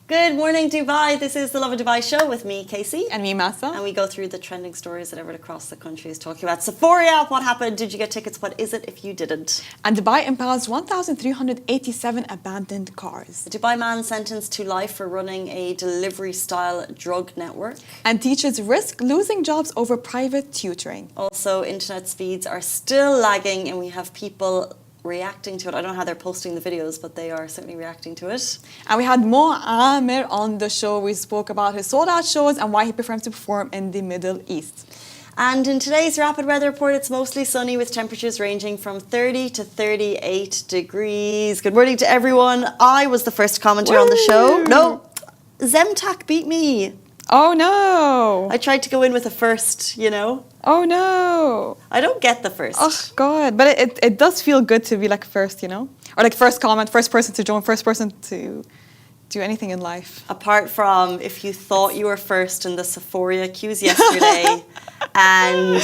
Good morning, Dubai. This is the Lovin Dubai show with me, Casey. And me, Masa. And we go through the trending stories that everyone across the country is talking about. Sephora, what happened? Did you get tickets? What is it if you didn't? And Dubai impounds 1,387 abandoned cars. A Dubai man sentenced to life for running a delivery-style drug network. And teachers risk losing jobs over private tutoring. Also, internet speeds are still lagging and we have people reacting to it. I don't know how they're posting the videos, but they are certainly reacting to it. And we had Mo Amir on the show. We spoke about his sold-out shows and why he prefers to perform in the Middle East. And in today's rapid weather report, it's mostly sunny with temperatures ranging from 30 to 38 degrees. Good morning to everyone. I was the first commenter on the show. No, Zemtac beat me. Oh no. I tried to go in with a first, you know. Oh no. I don't get the first. Oh God. But it does feel good to be like first, you know? Or like first comment, first person to join, first person to do anything in life. Apart from if you thought you were first in the Sephora queues yesterday and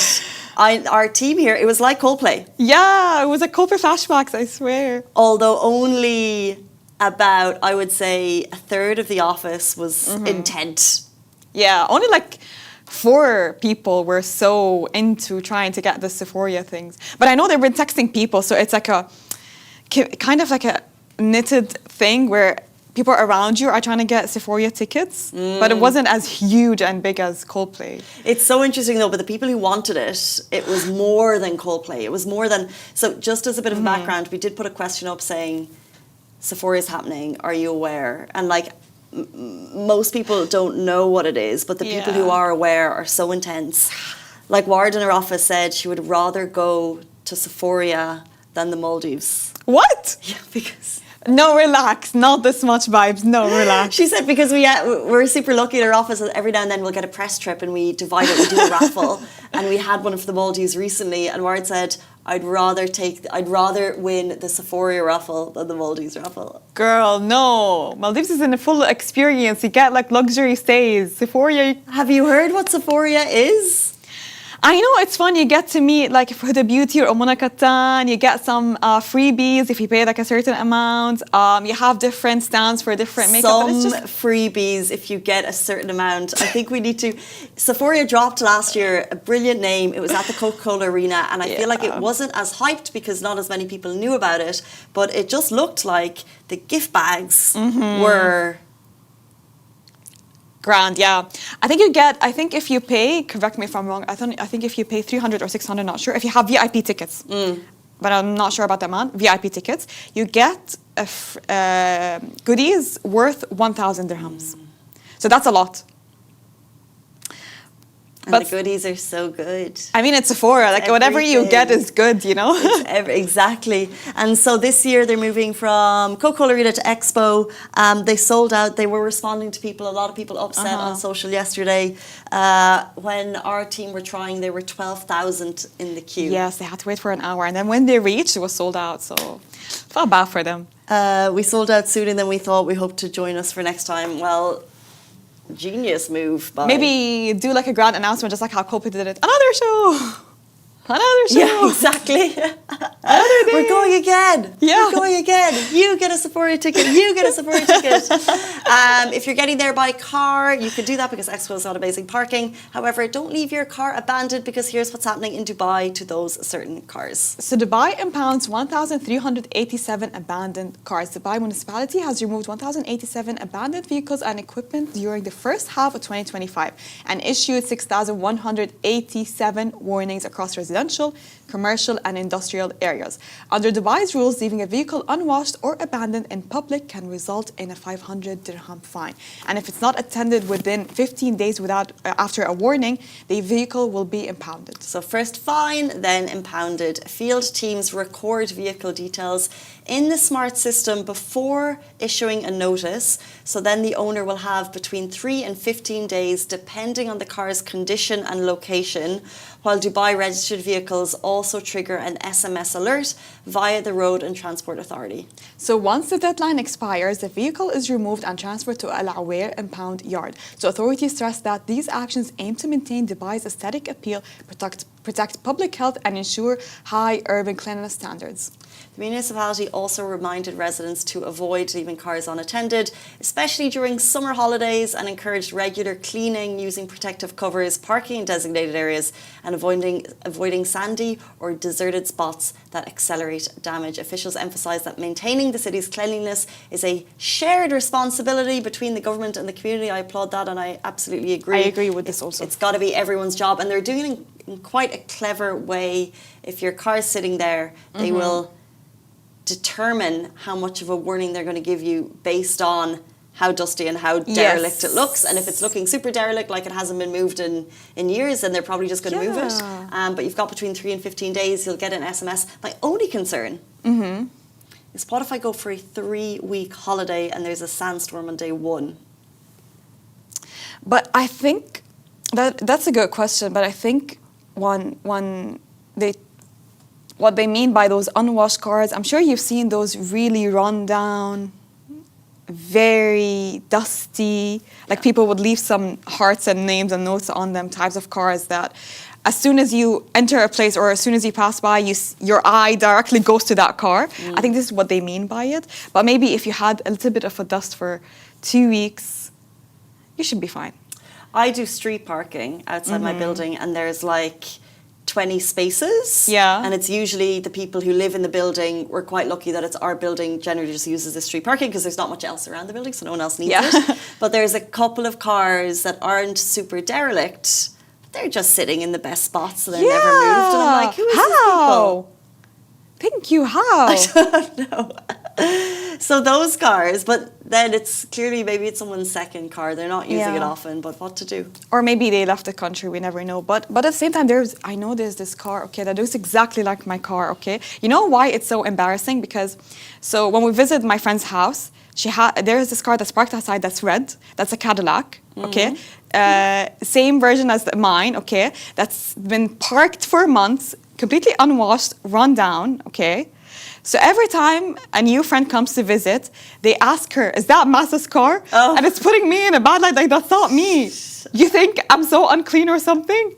our team here, it was like Coldplay. Yeah, it was like Coldplay flashbacks, I swear. Although only about, I would say, a third of the office was intent. Yeah, only like 4 people were so into trying to get the Sephora things. But I know they've been texting people, so it's like a kind of like a knitted thing where people around you are trying to get Sephora tickets, but it wasn't as huge and big as Coldplay. It's so interesting though, but the people who wanted it, it was more than Coldplay. It was more than, so just as a bit of background, we did put a question up saying, Sephora is happening, are you aware? And like, most people don't know what it is, but the people who are aware are so intense. Like Ward in her office said she would rather go to Sephora than the Maldives. What? Yeah, because... No, relax. Not this much vibes. No, relax. She said because we're super lucky at our office. Every now and then we'll get a press trip and we divide it. We do a raffle, and we had one for the Maldives recently. And Ward said, "I'd rather win the Sephora raffle than the Maldives raffle." Girl, no. Maldives is in a full experience. You get like luxury stays. Sephora. Have you heard what Sephora is? I know, it's fun. You get to meet like Huda Beauty or Omona Katan. You get some freebies if you pay like a certain amount. You have different stands for different makeup. Some freebies if you get a certain amount. I think we need to... Sephora dropped last year a brilliant name. It was at the Coca-Cola Arena, and I feel like it wasn't as hyped because not as many people knew about it, but it just looked like the gift bags were... Grand, yeah. I think if you pay, correct me if I'm wrong, I think if you pay 300 or 600, not sure, if you have VIP tickets, but I'm not sure about the amount, VIP tickets, you get goodies worth 1,000 dirhams. So that's a lot. And the goodies are so good. I mean, it's Sephora. Like, whatever you get is good, you know? Exactly. And so this year they're moving from Coca-Cola Arena to Expo. They sold out. They were responding to people. A lot of people upset on social yesterday. When our team were trying, there were 12,000 in the queue. Yes, they had to wait for an hour. And then when they reached, it was sold out. So, felt bad for them. We sold out sooner than we thought. We hope to join us for next time. Well... Genius move. Maybe do like a grand announcement, just like how Coldplay did it. Another show. Another show. Yeah, exactly. We're going again. Yeah. We're going again. You get a Sephora ticket. You get a Sephora ticket. If you're getting there by car, you can do that because Expo has got amazing parking. However, don't leave your car abandoned because here's what's happening in Dubai to those certain cars. So Dubai impounds 1,387 abandoned cars. Dubai municipality has removed 1,087 abandoned vehicles and equipment during the first half of 2025 and issued 6,187 warnings across residential, commercial and industrial areas. Under Dubai's rules, leaving a vehicle unwashed or abandoned in public can result in a 500 dirham fine. And if it's not attended within 15 days after a warning, the vehicle will be impounded. So first fine, then impounded. Field teams record vehicle details in the smart system before issuing a notice. So then the owner will have between 3 and 15 days, depending on the car's condition and location, while Dubai registered vehicles also trigger an SMS alert via the Road and Transport Authority. So once the deadline expires, the vehicle is removed and transferred to Al Awair impound yard. So authorities stress that these actions aim to maintain Dubai's aesthetic appeal, protect public health and ensure high urban cleanliness standards. The municipality also reminded residents to avoid leaving cars unattended, especially during summer holidays, and encouraged regular cleaning, using protective covers, parking in designated areas, and avoiding sandy or deserted spots that accelerate damage. Officials emphasised that maintaining the city's cleanliness is a shared responsibility between the government and the community. I applaud that, and I absolutely agree. I agree with this also. It's got to be everyone's job, and they're doing it in quite a clever way. If your car's sitting there, they will determine how much of a warning they're going to give you based on how dusty and how derelict it looks. And if it's looking super derelict, like it hasn't been moved in years, then they're probably just going to move it. But you've got between 3 and 15 days, you'll get an SMS. My only concern is, what if I go for a 3-week holiday and there's a sandstorm on day 1? But I think that's a good question. But I think what they mean by those unwashed cars, I'm sure you've seen those really run down, very dusty, like people would leave some hearts and names and notes on them, types of cars that as soon as you enter a place or as soon as you pass by, your eye directly goes to that car. I think this is what they mean by it. But maybe if you had a little bit of a dust for 2 weeks, you should be fine. I do street parking outside my building, and there's like 20 spaces. Yeah. And it's usually the people who live in the building. We're quite lucky that it's our building generally just uses the street parking because there's not much else around the building, so no one else needs it. But there's a couple of cars that aren't super derelict. They're just sitting in the best spots, so they're never moved. And I'm like, who is these people? Thank you, how? I don't know. So those cars, but then it's clearly maybe it's someone's second car. They're not using it often, but what to do? Or maybe they left the country, we never know. But at the same time, I know there's this car, okay, that looks exactly like my car, okay? You know why it's so embarrassing? Because, so when we visit my friend's house, there is this car that's parked outside that's red. That's a Cadillac, okay? Same version as mine, okay? That's been parked for months, completely unwashed, run down, okay? So every time a new friend comes to visit, they ask her, is that Massa's car? And it's putting me in a bad light, like, that's not me. You think I'm so unclean or something?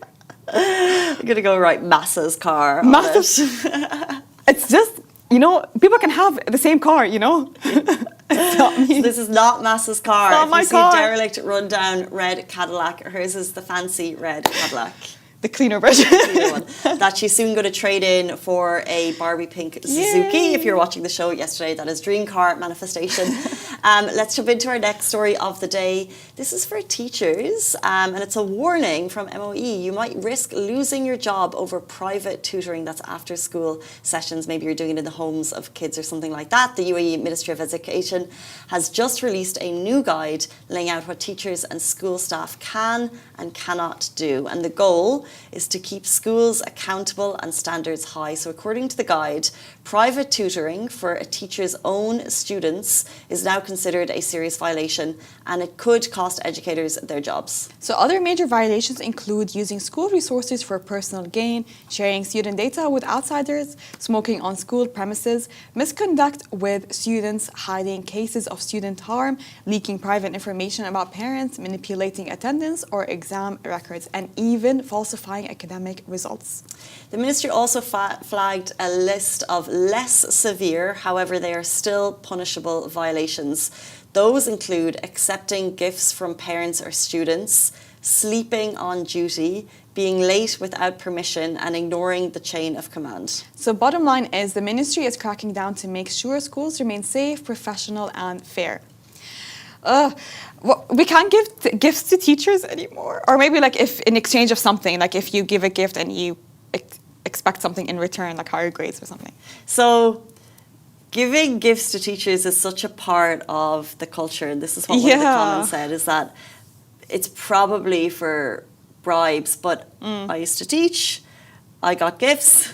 I'm going to go write Massa's car. It's just, people can have the same car, It's not me. So this is not Massa's car. It's not my car. If you see a derelict, run-down red Cadillac, hers is the fancy red Cadillac. The cleaner version. That she's soon going to trade in for a Barbie pink Suzuki. If you're watching the show yesterday, that is dream car manifestation. Let's jump into our next story of the day. This is for teachers, and it's a warning from MOE. You might risk losing your job over private tutoring. That's after school sessions. Maybe you're doing it in the homes of kids or something like that. The UAE Ministry of Education has just released a new guide laying out what teachers and school staff can and cannot do. And the goal is to keep schools accountable and standards high. So according to the guide, private tutoring for a teacher's own students is now considered a serious violation, and it could cost educators their jobs. So other major violations include using school resources for personal gain, sharing student data with outsiders, smoking on school premises, misconduct with students, hiding cases of student harm, leaking private information about parents, manipulating attendance or exam records, and even falsifying academic results. The ministry also flagged a list of less severe, however they are still punishable violations. Those include accepting gifts from parents or students, sleeping on duty, being late without permission, and ignoring the chain of command. So bottom line is the ministry is cracking down to make sure schools remain safe, professional and fair. We can't give gifts to teachers anymore. Or maybe like if in exchange of something, like if you give a gift and you expect something in return, like higher grades or something. So giving gifts to teachers is such a part of the culture. And this is what one of the comments said, is that it's probably for bribes, but I used to teach, I got gifts.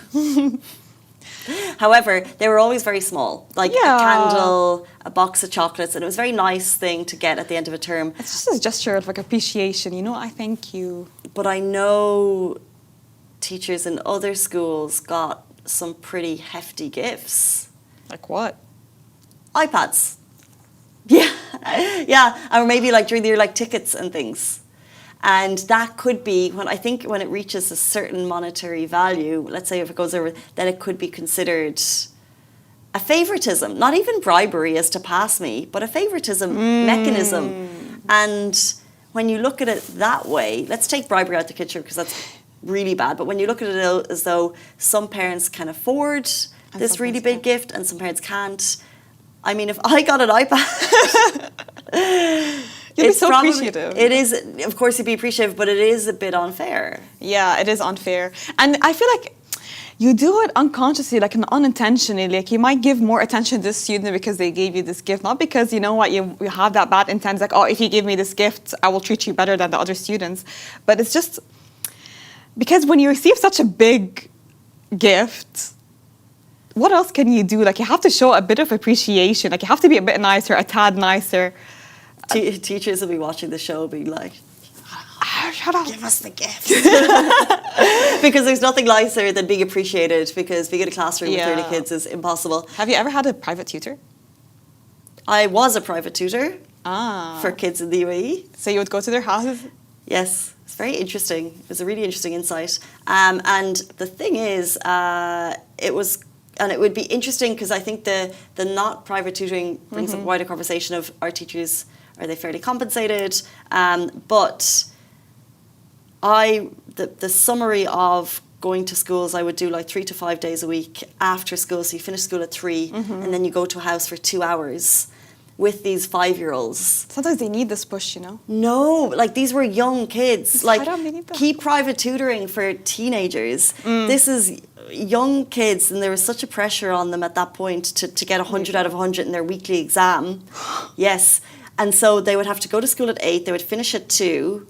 However, they were always very small, like a candle, a box of chocolates, and it was a very nice thing to get at the end of a term. It's just a gesture of like appreciation, I thank you. But I know teachers in other schools got some pretty hefty gifts. Like what? iPads. Yeah, or maybe like during the year, like tickets and things. And that could be, when it reaches a certain monetary value, let's say if it goes over, then it could be considered a favoritism, not even bribery as to pass me, but a favoritism mechanism. And when you look at it that way, let's take bribery out the picture because that's really bad. But when you look at it as though some parents can afford this really big gift and some parents can't. I mean, if I got an iPad, you'd be so appreciative. It is, of course, you'd be appreciative, but it is a bit unfair. Yeah, it is unfair. And I feel like you do it unconsciously, like unintentionally. Like you might give more attention to this student because they gave you this gift, not because you know what you have that bad intent. Like, oh, if you give me this gift, I will treat you better than the other students. But it's just because when you receive such a big gift, what else can you do? Like you have to show a bit of appreciation. Like you have to be a bit nicer, a tad nicer. Teachers will be watching the show, being like, shut up. Give us the gift. Because there's nothing nicer than being appreciated, because being in a classroom with 30 kids is impossible. Have you ever had a private tutor? I was a private tutor for Ah. kids in the UAE. So you would go to their houses? Yes, it's very interesting. It was a really interesting insight. And the thing is, it would be interesting because I think the not private tutoring brings up a wider conversation of, are teachers, are they fairly compensated? But the summary of going to schools, I would do like 3 to 5 days a week after school. So you finish school at 3 and then you go to a house for 2 hours with these 5-year-olds. Sometimes they need this push, you know? No, like these were young kids. Like, don't need that. keep private tutoring for teenagers. This is young kids, and there was such a pressure on them at that point to get 100 out of 100 in their weekly exam. Yes. And so they would have to go to school at 8, they would finish at 2,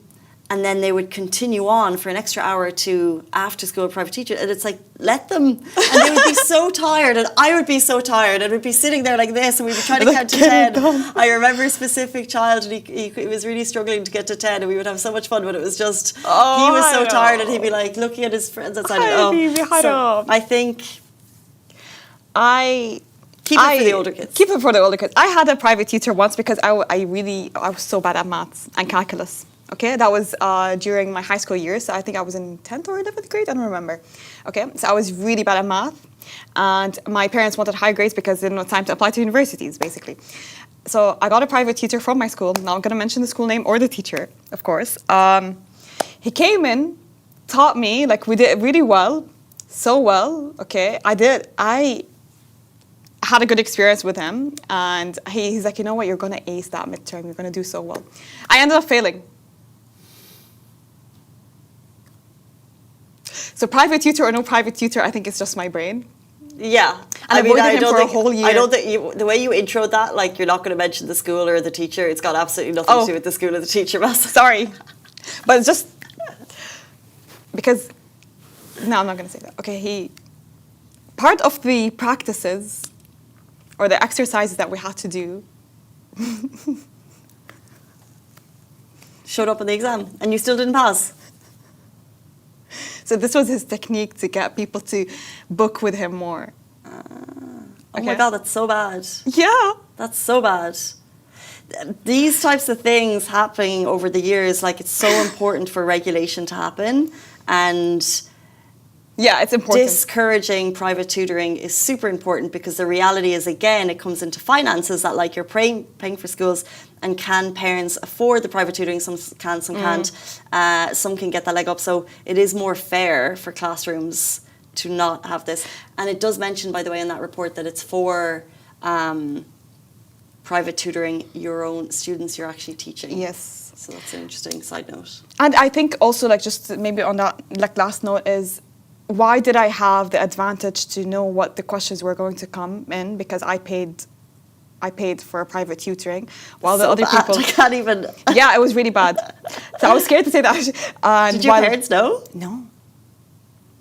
and then they would continue on for an extra hour or 2 after school with private teacher. And it's like, let them. And they would be so tired, and I would be so tired, and we'd be sitting there like this, and we'd be trying to count to 10. I remember a specific child, and he was really struggling to get to 10, and we would have so much fun, but it was just, he was so tired, and he'd be like looking at his friends outside. So I think keep it for the older kids. Keep it for the older kids. I had a private tutor once because I was so bad at maths and calculus. Okay, that was during my high school years. So I think I was in 10th or 11th grade. I don't remember. Okay, so I was really bad at math, and my parents wanted high grades because they didn't have time to apply to universities, basically. So I got a private tutor from my school. Now I'm going to mention the school name or the teacher, of course. He came in, taught me, like we did really well, so well. Okay, I had a good experience with him, and he's like, you know what, you're going to ace that midterm. You're going to do so well. I ended up failing. So private tutor or no private tutor, I think it's just my brain. Yeah. And I avoided him for a whole year. I don't think the way you introed that, like you're not going to mention the school or the teacher, it's got absolutely nothing to do with the school or the teacher. Sorry. But it's just because, no, I'm not going to say that. Okay, part of the practices or the exercises that we had to do showed up in the exam and you still didn't pass. So this was his technique to get people to book with him more. Oh my God, that's so bad. Yeah. That's so bad. These types of things happening over the years, like it's so important for regulation to happen, and yeah, it's important. Discouraging private tutoring is super important, because the reality is, again, it comes into finances, that like you're paying for schools, and can parents afford the private tutoring? Some can, some can't. Some can get that leg up. So it is more fair for classrooms to not have this. And it does mention, by the way, in that report that it's for private tutoring your own students you're actually teaching. Yes. So that's an interesting side note. And I think also, like, just maybe on that, like, last note is, why did I have the advantage to know what the questions were going to come in? Because I paid for private tutoring, while the other people... I can't even... Yeah, it was really bad. So I was scared to say that. And did your parents know? No.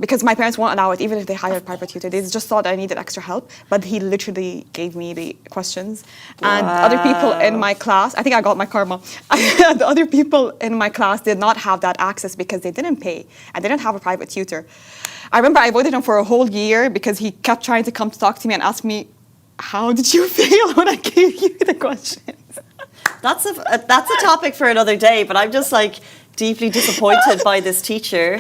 Because my parents won't allow it, even if they hired a private tutor. They just thought I needed extra help. But he literally gave me the questions. And other people in my class, I think I got my karma. The other people in my class did not have that access because they didn't pay. And they didn't have a private tutor. I remember I avoided him for a whole year because he kept trying to come to talk to me and ask me, how did you fail when I gave you the questions? That's a topic for another day, but I'm just like, deeply disappointed by this teacher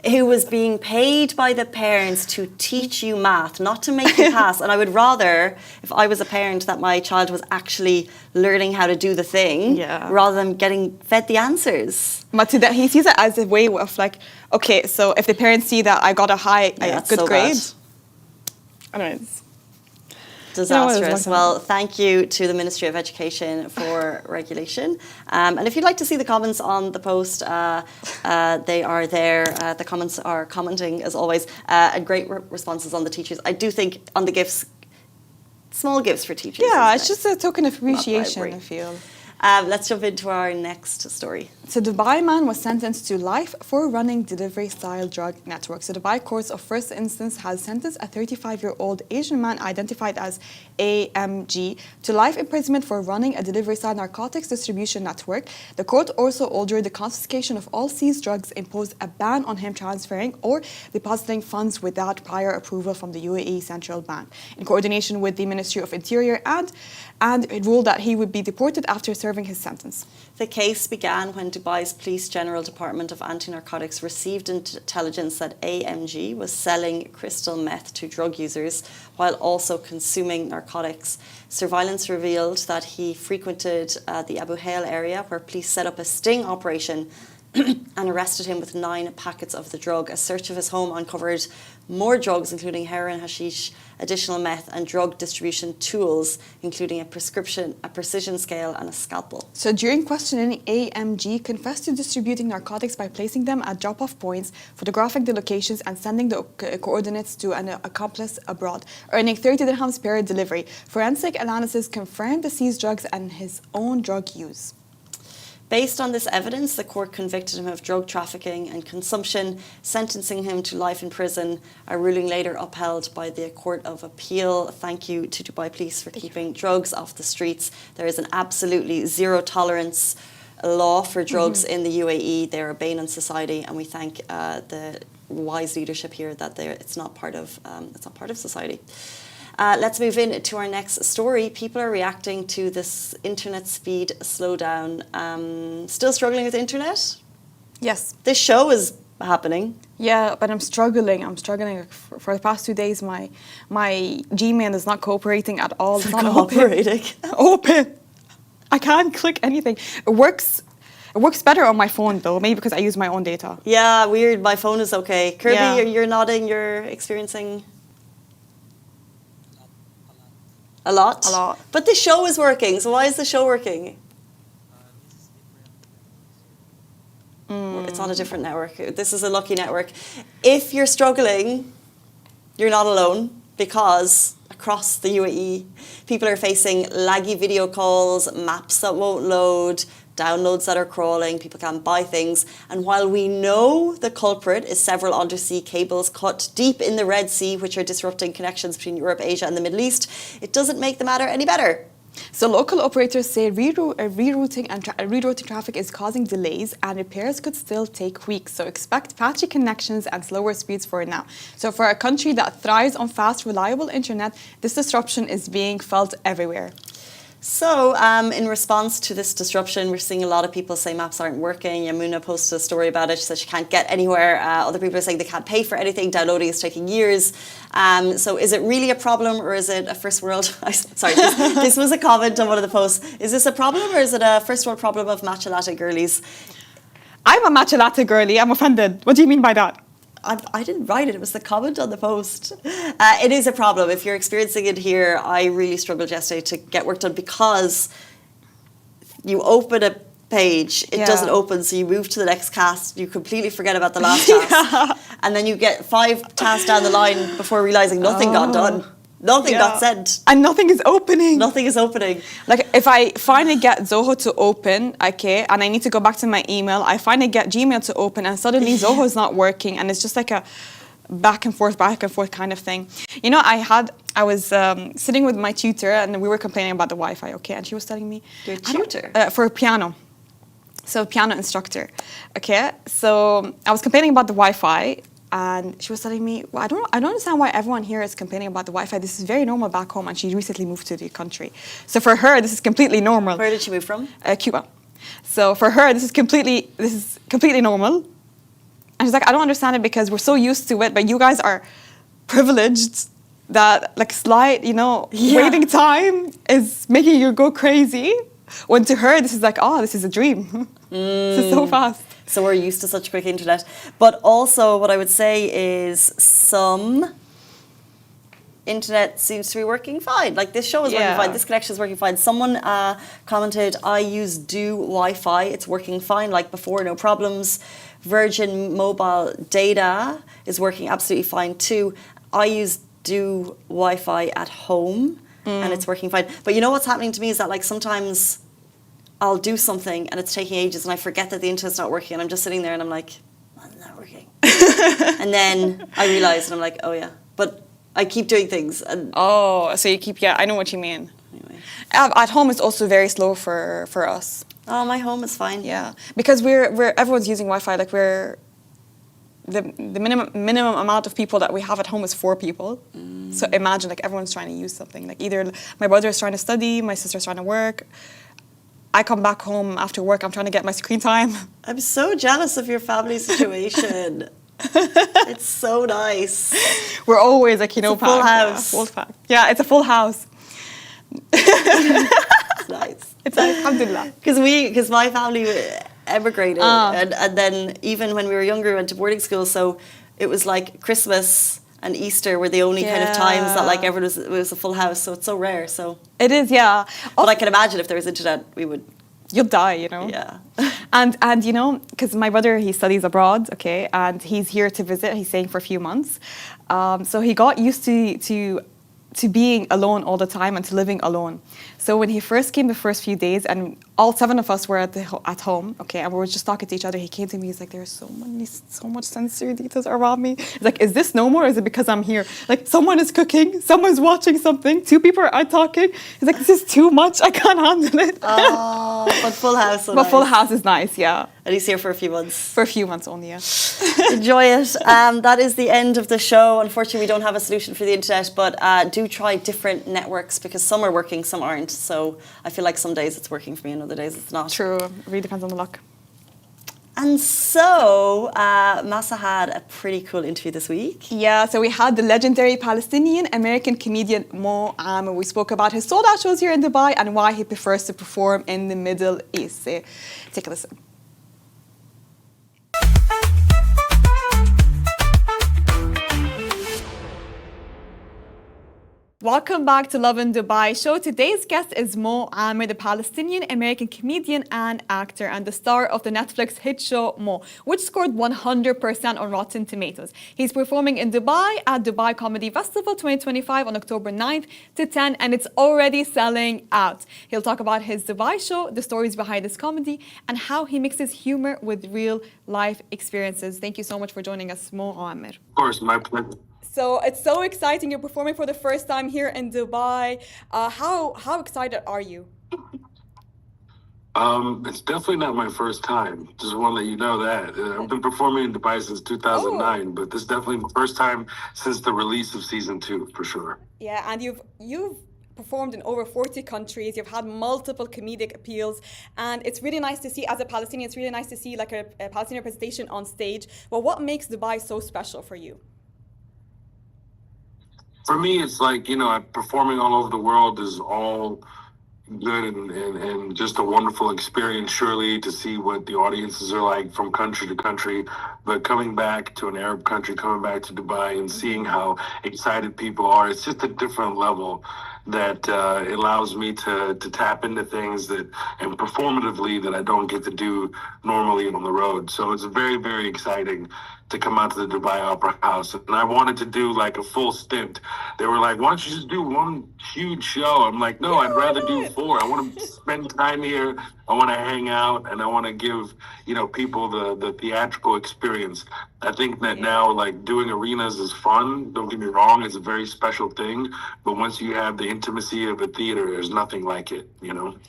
who was being paid by the parents to teach you math, not to make you pass. And I would rather, if I was a parent, that my child was actually learning how to do the thing rather than getting fed the answers. But to that, he sees it as a way of like, okay, so if the parents see that I got a good so grade, bad. I don't know. Disastrous. Well, thank you to the Ministry of Education for regulation. And if you'd like to see the comments on the post, they are there. The comments are commenting, as always, and great responses on the teachers. I do think on the gifts, small gifts for teachers. Yeah, it's just a token of appreciation, I feel. Let's jump into our next story. So Dubai man was sentenced to life for running delivery-style drug network. So Dubai courts of first instance has sentenced a 35-year-old Asian man identified as AMG to life imprisonment for running a delivery-style narcotics distribution network. The court also ordered the confiscation of all seized drugs, imposed a ban on him transferring or depositing funds without prior approval from the UAE Central Bank, in coordination with the Ministry of Interior, and it ruled that he would be deported after serving his sentence. The case began when Dubai's Police General Department of Anti-Narcotics received intelligence that AMG was selling crystal meth to drug users while also consuming narcotics. Surveillance revealed that he frequented the Abu Hail area, where police set up a sting operation and arrested him with 9 packets of the drug. A search of his home uncovered more drugs, including heroin, hashish, additional meth, and drug distribution tools, including a precision scale, and a scalpel. So during questioning, AMG confessed to distributing narcotics by placing them at drop-off points, photographing the locations, and sending the coordinates to an accomplice abroad, earning 30 dirhams per delivery. Forensic analysis confirmed the seized drugs and his own drug use. Based on this evidence, the court convicted him of drug trafficking and consumption, sentencing him to life in prison, a ruling later upheld by the Court of Appeal. Thank you to Dubai Police for keeping drugs off the streets. There is an absolutely zero tolerance law for drugs in the UAE. They're a bane on society, and we thank the wise leadership here that it's not part of society. Let's move in to our next story. People are reacting to this internet speed slowdown. Still struggling with internet? Yes. This show is happening. Yeah, but I'm struggling. For the past 2 days. My Gmail is not cooperating at all. It's not cooperating. Open. I can't click anything. It works better on my phone though, maybe because I use my own data. Yeah, weird. My phone is okay. Kirby, you're nodding. You're experiencing a lot. A lot. But the show is working. So why is the show working? It's on a different network. This is a lucky network. If you're struggling, you're not alone, because across the UAE, people are facing laggy video calls, maps that won't load, downloads that are crawling, people can't buy things. And while we know the culprit is several undersea cables cut deep in the Red Sea, which are disrupting connections between Europe, Asia and the Middle East, it doesn't make the matter any better. So local operators say rerouting traffic is causing delays, and repairs could still take weeks. So expect patchy connections and slower speeds for now. So for a country that thrives on fast, reliable internet, this disruption is being felt everywhere. So in response to this disruption, we're seeing a lot of people say maps aren't working. Yamuna posted a story about it. She said she can't get anywhere. Other people are saying they can't pay for anything. Downloading is taking years. So is it really a problem, or is it a first world? Sorry, this was a comment on one of the posts. Is this a problem, or is it a first world problem of matcha latte girlies? I'm a matcha latte girlie. I'm offended. What do you mean by that? I didn't write it. It was the comment on the post. It is a problem. If you're experiencing it here, I really struggled yesterday to get work done, because you open a page, it doesn't open, so you move to the next task, you completely forget about the last task, and then you get 5 tasks down the line before realising nothing got done. Nothing got sent. And nothing is opening. Nothing is opening. Like, if I finally get Zoho to open, okay, and I need to go back to my email, I finally get Gmail to open, and suddenly Zoho is not working, and it's just like a back and forth kind of thing. You know, I was sitting with my tutor, and we were complaining about the Wi-Fi, okay, and she was telling me... Your tutor? For piano. So, piano instructor, okay? So, I was complaining about the Wi-Fi, and she was telling me, well, I don't understand why everyone here is complaining about the Wi-Fi. This is very normal back home, and she recently moved to the country. So for her, this is completely normal. Where did she move from? Cuba. So for her, this is completely normal. And she's like, I don't understand it because we're so used to it, but you guys are privileged that like slight, waiting time is making you go crazy. When to her, this is like, oh, this is a dream. This is so fast. So we're used to such quick internet. But also what I would say is some internet seems to be working fine. Like this show is working fine. This connection is working fine. Someone commented, I use Do Wi-Fi. It's working fine like before, no problems. Virgin Mobile data is working absolutely fine too. I use Do Wi-Fi at home and it's working fine. But you know what's happening to me is that like sometimes I'll do something and it's taking ages and I forget that the internet's not working and I'm just sitting there and I'm like, well, it's not working. And then I realize and I'm like, oh yeah. But I keep doing things. And oh, so you keep, I know what you mean. Anyway. At home it's also very slow for us. Oh, my home is fine. Yeah, because we're everyone's using Wi-Fi. Like the minimum amount of people that we have at home is 4 people. So imagine like everyone's trying to use something. Like either my brother is trying to study, my sister's trying to work. I come back home after work. I'm trying to get my screen time. I'm so jealous of your family situation. It's so nice. We're always like it's a full house. Yeah, full pack. Yeah, it's a full house. It's nice. It's like, alhamdulillah. Because my family emigrated, and then even when we were younger, we went to boarding school. So it was like Christmas and Easter were the only kind of times that like everyone was a full house. So it's so rare. So it is, yeah. But I can imagine if there was internet, we would. You'll die, Yeah. And because my brother, he studies abroad, okay, and he's here to visit. He's staying for a few months, so he got used to being alone all the time and to living alone. So when he first came the first few days and all 7 of us were at home, okay, and we were just talking to each other, he came to me, he's like, there's so much sensory details around me. He's like, is this normal or is it because I'm here? Like someone is cooking, someone's watching something, 2 people are talking. He's like, this is too much, I can't handle it. Oh, but full house. But full house is nice, yeah. And he's here for a few months. For a few months only, yeah. Enjoy it. That is the end of the show. Unfortunately, we don't have a solution for the internet, but do try different networks because some are working, some aren't. So I feel like some days it's working for me and other days it's not. True. It really depends on the luck. And so Massa had a pretty cool interview this week. Yeah, so we had the legendary Palestinian-American comedian Mo Amer. We spoke about his sold-out shows here in Dubai and why he prefers to perform in the Middle East. So take a listen. Welcome back to Lovin Dubai show. Today's guest is Mo Amer, the Palestinian-American comedian and actor and the star of the Netflix hit show Mo, which scored 100% on Rotten Tomatoes. He's performing in Dubai at Dubai Comedy Festival 2025 on October 9th to 10th, and it's already selling out. He'll talk about his Dubai show, the stories behind his comedy, and how he mixes humor with real life experiences. Thank you so much for joining us, Mo Amer. Of course, my pleasure. So it's so exciting. You're performing for the first time here in Dubai. How excited are you? It's definitely not my first time. Just want to let you know that. I've been performing in Dubai since 2009, but this is definitely my first time since the release of season 2, for sure. Yeah, and you've performed in over 40 countries. You've had multiple comedic appeals, and it's really nice to see, as a Palestinian, it's really nice to see like a Palestinian representation on stage. Well, what makes Dubai so special for you? For me, it's like, performing all over the world is all good and just a wonderful experience, surely, to see what the audiences are like from country to country. But coming back to an Arab country, coming back to Dubai and seeing how excited people are, it's just a different level that allows me to tap into things and performatively that I don't get to do normally on the road. So it's very, very exciting to come out to the Dubai Opera House. And I wanted to do like a full stint. They were like, why don't you just do one huge show? I'm like, no, I'd rather do 4. I want to spend time here. I want to hang out, and I want to give, people the theatrical experience. I think that now, like, doing arenas is fun. Don't get me wrong. It's a very special thing. But once you have the intimacy of a theater, there's nothing like it,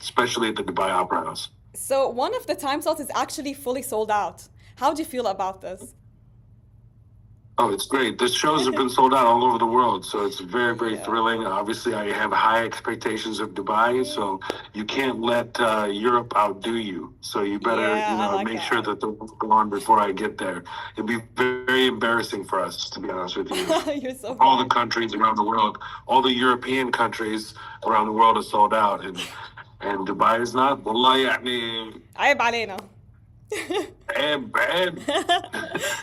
especially at the Dubai Opera House. So one of the time slots is actually fully sold out. How do you feel about this? Oh, it's great. The shows have been sold out all over the world, so it's very, very Yeah. thrilling. Obviously, I have high expectations of Dubai, so you can't let Europe outdo you. So you better, Yeah, I like make sure that. that the work go on before I get there. It'd be very embarrassing for us, to be honest with you. You're so All the right. countries around the world, all the European countries around the world are sold out, and Dubai is not. والله يعني عيب علينا. عيب عيب.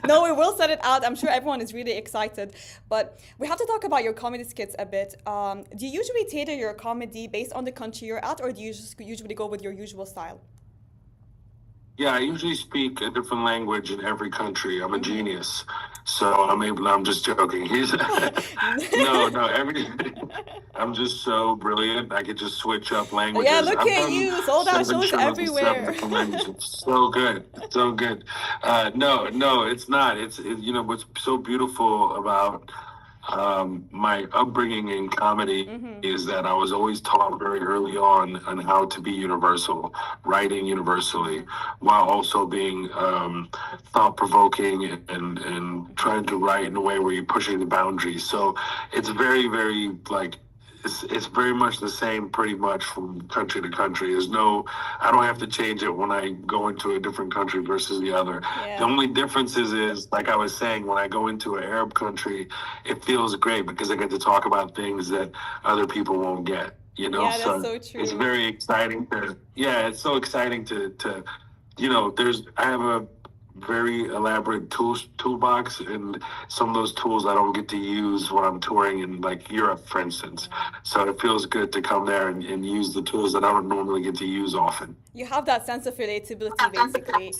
No, we will set it out. I'm sure everyone is really excited. But we have to talk about your comedy skits a bit. Do you usually tailor your comedy based on the country you're at, or do you just usually go with your usual style? Yeah, I usually speak a different language in every country. I'm a genius. So I'm able, no, I'm just joking. No, I'm just so brilliant. I could just switch up Yeah, languages. look I've at done you. Sold out 7 shows shows in 7 everywhere. different languages. So good. So good. No, it's not. What's so beautiful about my upbringing in comedy is that I was always taught very early on how to be universal, writing universally, while also being thought provoking and trying to write in a way where you're pushing the boundaries. So it's very, very like it's very much the same pretty much from country to country. I don't have to change it when I go into a different country versus the other. Yeah. The only difference is, like I was saying, when I go into an Arab country, it feels great because I get to talk about things that other people won't get. Yeah, that's So so it's true. very exciting it's so exciting to I have a very elaborate toolbox, and some of those tools I don't get to use when I'm touring in like Europe, for instance. So it feels good to come there and use the tools that I don't normally get to use often. You have that sense of relatability, basically.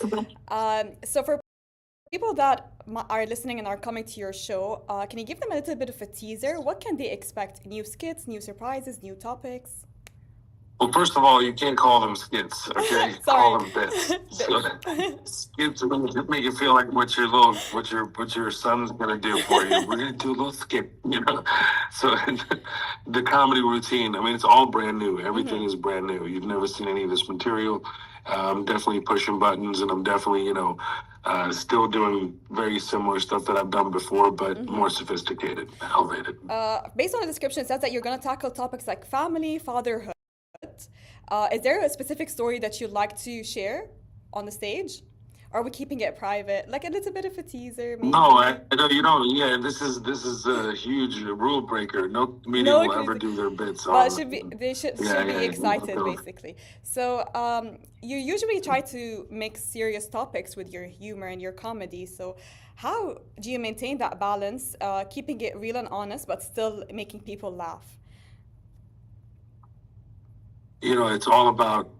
So for people that are listening and are coming to your show, can you give them a little bit of a teaser? What can they expect? New skits, new surprises, new topics? Well, first of all, you can't call them skits, okay? Call them bits. So, skits make you feel like what your son's gonna do for you. We're gonna do a little skit. So the comedy routine. I mean, it's all brand new. Everything is brand new. You've never seen any of this material. I'm definitely pushing buttons, and I'm definitely still doing very similar stuff that I've done before, but more sophisticated, elevated. Based on the description, it says that you're going to tackle topics like family, fatherhood. Is there a specific story that you'd like to share on the stage? Are we keeping it private? Like a little bit of a teaser, maybe? No, I know you don't. Yeah, this is a huge rule breaker. No comedian will ever do their bits on. But they should be excited, no. basically. So you usually try to mix serious topics with your humor and your comedy. So how do you maintain that balance, keeping it real and honest, but still making people laugh? It's all about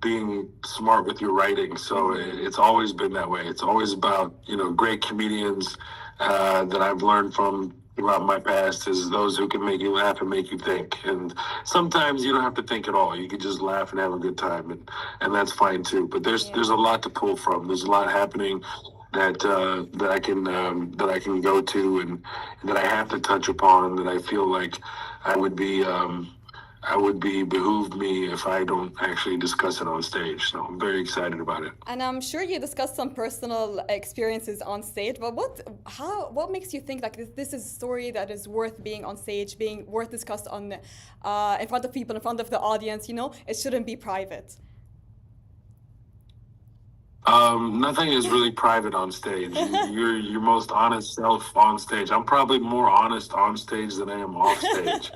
being smart with your writing. So it's always been that way. It's always about great comedians that I've learned from throughout my past is those who can make you laugh and make you think. And sometimes you don't have to think at all. You can just laugh and have a good time, and that's fine too. But there's a lot to pull from. There's a lot happening that I can go to and that I have to touch upon, that I feel like I would be behooved me if I don't actually discuss it on stage. So I'm very excited about it. And I'm sure you discussed some personal experiences on stage, but what makes you think like this is a story that is worth being on stage, being worth discussed on in front of people, in front of the audience? It shouldn't be private. Nothing is really private on stage. You're your most honest self on stage. I'm probably more honest on stage than I am off stage.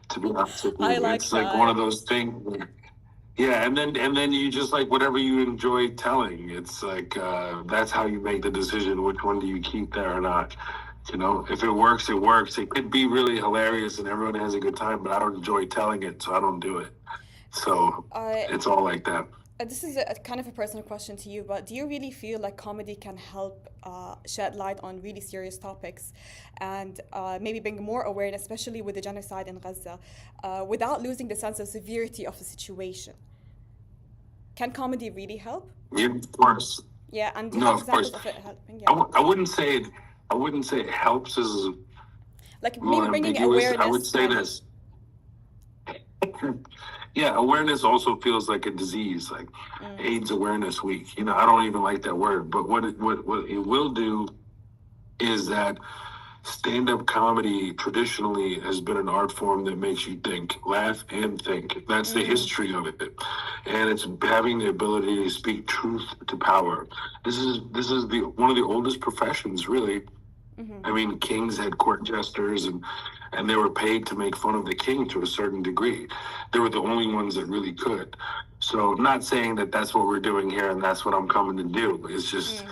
To be honest with you, it's like one of those things. Yeah, and then you just like whatever you enjoy telling. It's like that's how you make the decision. Which one do you keep there or not? If it works, it works. It could be really hilarious and everyone has a good time, but I don't enjoy telling it, so I don't do it. So it's all like that. This is kind of a personal question to you, but do you really feel like comedy can help shed light on really serious topics and maybe bring more awareness, especially with the genocide in Gaza, without losing the sense of severity of the situation? Can comedy really help? Yeah, of course. Yeah, and do you have examples of it helping? Yeah. I wouldn't say it helps as like maybe bringing awareness. I would say this. Yeah, awareness also feels like a disease, like AIDS Awareness Week. I don't even like that word, but what it will do is that stand-up comedy traditionally has been an art form that makes you think, laugh and think. That's the history of it, and it's having the ability to speak truth to power. This is the one of the oldest professions, really. I mean, kings had court jesters, and they were paid to make fun of the king to a certain degree. They were the only ones that really could. So, not saying that that's what we're doing here and that's what I'm coming to do. It's just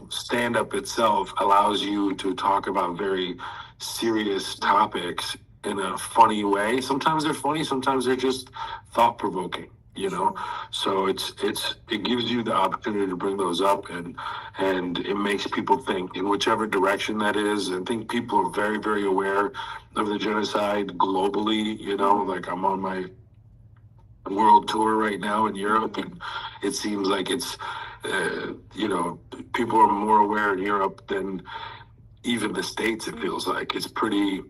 stand up itself allows you to talk about very serious topics in a funny way. Sometimes they're funny, sometimes they're just thought provoking. So it gives you the opportunity to bring those up, and it makes people think in whichever direction that is. I think people are very, very aware of the genocide globally. Like I'm on my world tour right now in Europe, and it seems like it's people are more aware in Europe than even the States. It feels like it's pretty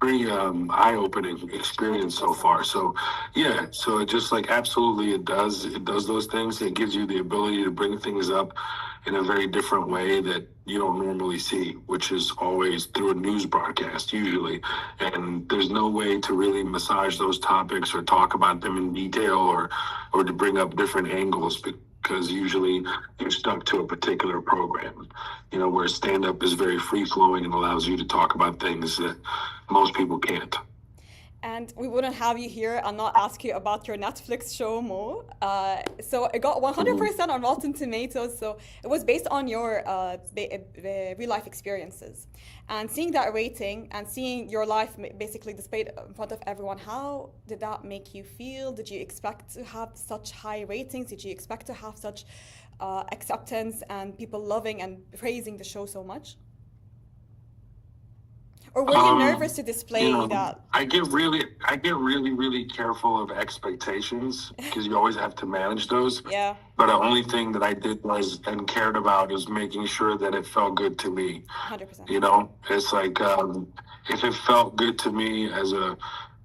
eye-opening experience so far. So yeah, so it just like absolutely it does those things. It gives you the ability to bring things up in a very different way that you don't normally see, which is always through a news broadcast usually. And there's no way to really massage those topics or talk about them in detail or to bring up different angles, because usually you're stuck to a particular program, where stand-up is very free-flowing and allows you to talk about things that most people can't. And we wouldn't have you here and not ask you about your Netflix show, Mo. So it got 100% on Rotten Tomatoes. So it was based on your real life experiences. And seeing that rating and seeing your life basically displayed in front of everyone, how did that make you feel? Did you expect to have such high ratings? Did you expect to have such acceptance and people loving and praising the show so much? Or were you nervous to display that? I get really, really careful of expectations because you always have to manage those. Yeah. But the only thing that I did was and cared about is making sure that it felt good to me. 100%. It's like if it felt good to me as a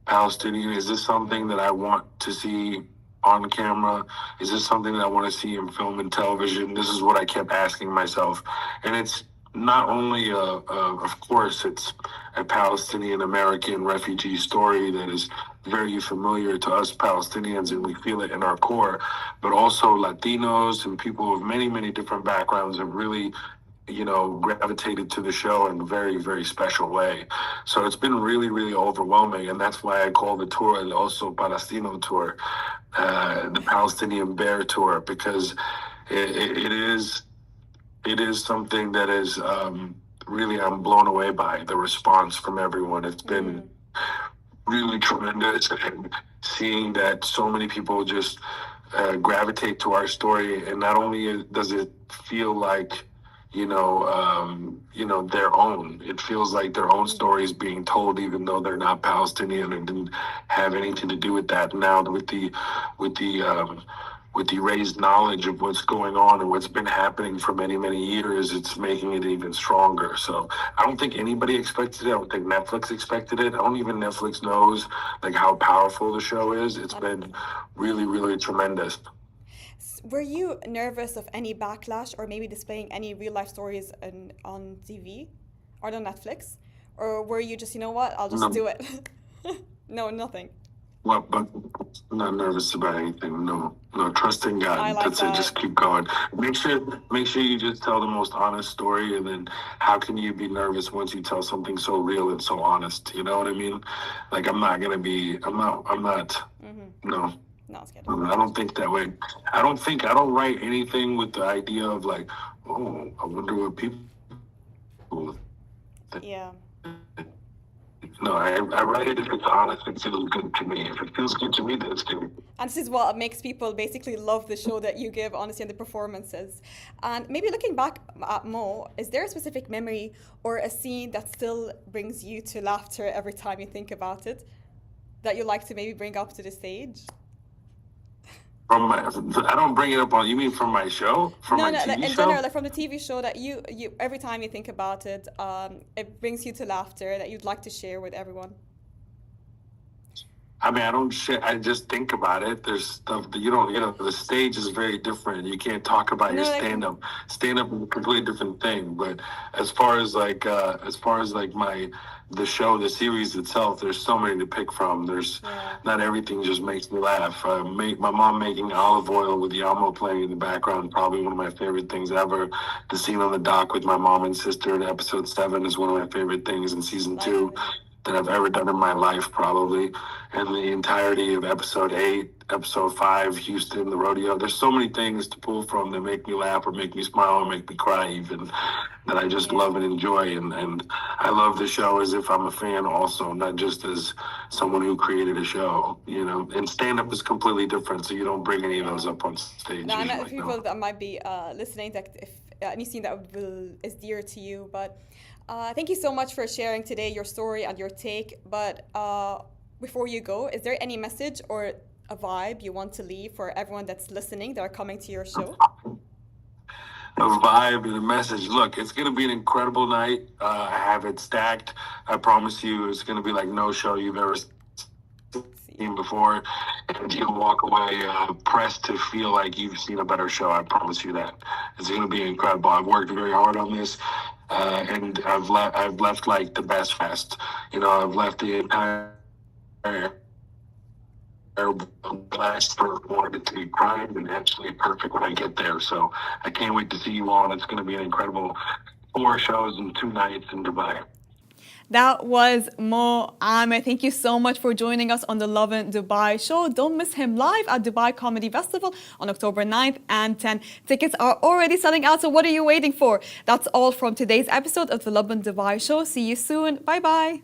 Palestinian, is this something that I want to see on camera? Is this something that I want to see in film and television? This is what I kept asking myself, and it's not only of course, it's a Palestinian American refugee story that is very familiar to us Palestinians, and we feel it in our core, but also Latinos and people of many, many different backgrounds have really gravitated to the show in a very, very special way. So it's been really, really overwhelming, and that's why I call the tour El Oso Palestino Tour, the Palestinian Bear Tour, because it is something that is really, I'm blown away by the response from everyone. It's been really tremendous, and seeing that so many people just gravitate to our story, and not only does it feel like their own. It feels like their own story is being told, even though they're not Palestinian and didn't have anything to do with that. Now with the raised knowledge of what's going on and what's been happening for many, many years, it's making it even stronger. So I don't think anybody expected it. I don't think Netflix expected it. I don't even Netflix knows like how powerful the show is. It's been really, really tremendous. Were you nervous of any backlash or maybe displaying any real life stories on TV or on Netflix? Or were you just, I'll just do it? No, nothing. Well, but I'm not nervous about anything. No, trusting God. I like That's that. it. Just keep going. Make sure you just tell the most honest story, and then how can you be nervous once you tell something so real and so honest? You know what I mean? Like I'm not. No. No, it's good. I don't think that way. I don't write anything with the idea of like, oh, I wonder what people think. Yeah. No, I write it if it's honest and feels good to me. If it feels good to me, then it's good. And this is what makes people basically love the show that you give, honestly, and the performances. And maybe looking back at Mo, is there a specific memory or a scene that still brings you to laughter every time you think about it, that you like to maybe bring up to the stage? I don't bring it up on. You mean from my show? From my TV in show? general, like from the TV show that you every time you think about it, it brings you to laughter that you'd like to share with everyone. I mean, I don't shit. I just think about it. There's stuff that you don't, the stage is very different. You can't talk about your stand-up. Stand-up is a completely different thing. But as far as like the show, the series itself, there's so many to pick from. There's not everything just makes me laugh. My mom making olive oil with Yamo playing in the background, probably one of my favorite things ever. The scene on the dock with my mom and sister in episode 7 is one of my favorite things in season 2 that I've ever done in my life, probably. And the entirety of episode 8, episode 5, Houston, the rodeo. There's so many things to pull from that make me laugh or make me smile or make me cry even, that I just love and enjoy. And I love the show as if I'm a fan also, not just as someone who created a show, And stand-up is completely different, so you don't bring any of those up on stage. Now, I know usually, people that might be listening, that if any scene that is dear to you, but thank you so much for sharing today your story and your take. But before you go, is there any message or a vibe you want to leave for everyone that's listening, that are coming to your show? A vibe and a message. Look, it's going to be an incredible night. I have it stacked. I promise you, it's going to be like no show you've ever seen before, and you'll walk away pressed to feel like you've seen a better show. I promise you that. It's going to be incredible. I've worked very hard on this, and I've left like the best fest. I've left the entire glass for wanted it to be primed and absolutely perfect when I get there. So I can't wait to see you all. It's going to be an incredible 4 shows and 2 nights in Dubai. That was Mo Amer. Thank you so much for joining us on the Lovin Dubai show. Don't miss him live at Dubai Comedy Festival on October 9th and 10th. Tickets are already selling out, so what are you waiting for? That's all from today's episode of the Lovin Dubai show. See you soon. Bye-bye.